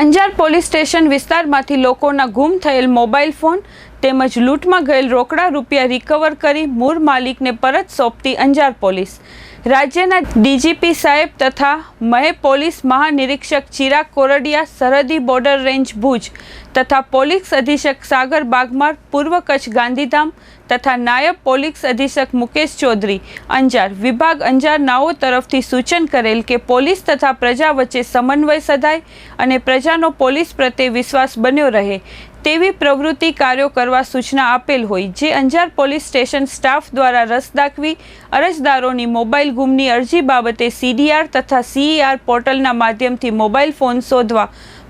Anjar police station વિસ્તારમાંથી લોકોના ગુમ થયેલ મોબાઈલ ફોન તેમજ લૂંટમાં ગયેલ રોકડા રૂપિયા રિકવર કરી મૂળ માલિકને પરત સોંપતી અંજાર પોલીસ. રાજ્યના ડીજીપી સાહેબ તથા મહે પોલીસ મહાનિરીક્ષક ચિરાગ કોરડિયા, સરહદી બોર્ડર રેન્જ ભુજ તથા પોલીસ અધિક્ષક સાગર બાગમાર, પૂર્વ કચ્છ ગાંધીધામ તથા નાયબ પોલીસ અધિક્ષક મુકેશ ચૌધરી અંજાર વિભાગ અંજાર નાઓ તરફથી સૂચન કરેલ કે પોલીસ તથા પ્રજા વચ્ચે સમન્વય સધાય અને પ્રજાનો પોલીસ પ્રત્યે વિશ્વાસ બન્યો રહે તેવી પ્રવૃત્તિ કાર્યો કરવા સૂચના આપેલ હોય, જે અંજાર પોલીસ સ્ટેશન સ્ટાફ દ્વારા રસ દાખવી અરજદારોની મોબાઈલ ગુમની અરજી બાબતે CDR તથા CER પોર્ટલના માધ્યમથી મોબાઈલ ફોન શોધવા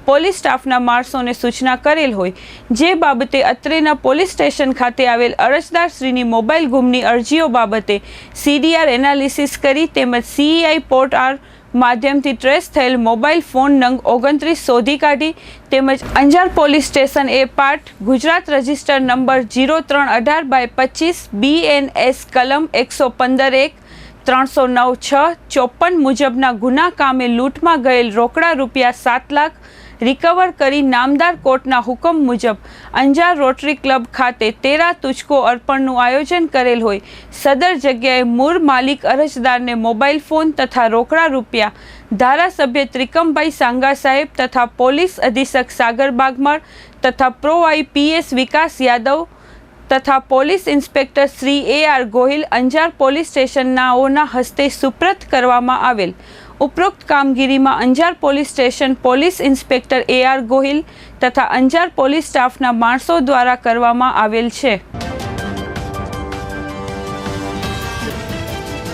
પોલીસ સ્ટાફના માણસોને સૂચના કરેલ હોય, જે બાબતે અત્રેના પોલીસ સ્ટેશન ખાતે આવેલ અરજદારશ્રીની મોબાઈલ ગુમની અરજીઓ બાબતે CDR એનાલિસિસ કરી તેમજ CEI પોર્ટલ માધ્યમથી ટ્રેસ થયેલ મોબાઈલ ફોન નંગ 29 શોધી કાઢી તેમજ અંજાર પોલીસ સ્ટેશન એ part Gujarat register number 0318/25 BNS કલમ 115(1) 309(6) 54 મુજબના ગુના કામે લૂંટમાં ગયેલ રોકડા રૂપિયા 7 લાખ રિકવર કરી નામદાર કોર્ટના હુકમ મુજબ અંજાર રોટરી ક્લબ ખાતે 13 તુચકો અર્પણનું આયોજન કરેલ હોય, સદર જગ્યાએ મૂળ માલિક અરજદારને મોબાઈલ ફોન તથા રોકડા રૂપિયા ધારાસભ્ય ત્રિકમભાઈ સાંગા સાહેબ તથા પોલીસ અધિક્ષક સાગર બાગમાર તથા પ્રોઆઈ PS વિકાસ યાદવ તથા police inspector Shri AR Gohil Anjar police સ્ટેશનનાઓના હસ્તે સુપ્રત કરવામાં આવેલ. ઉપરોક્ત કામગીરીમાં Anjar police station police inspector AR Gohil તથા અંજાર પોલીસ સ્ટાફના માણસો દ્વારા કરવામાં આવેલ છે.